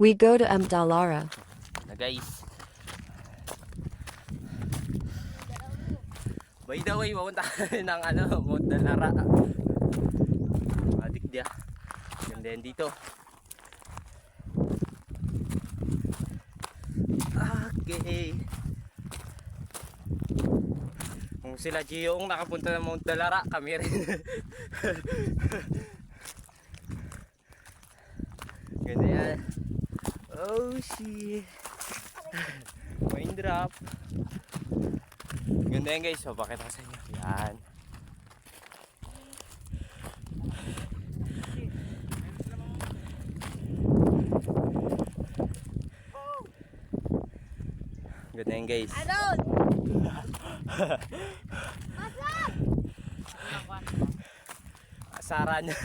We go to Mdalara. Na guys. By the way, pupunta kami ng Mount Dalara. Adik dia. Ganda yan dito. Okay. Kung sila Gio ang nakapunta ng Mount Dalara, kami rin. Ganda yan. Oh shit. Wind drop. Ganda yan guys. So, pakita ko sa inyo. Yan. Ganda yan guys. Asaran niya.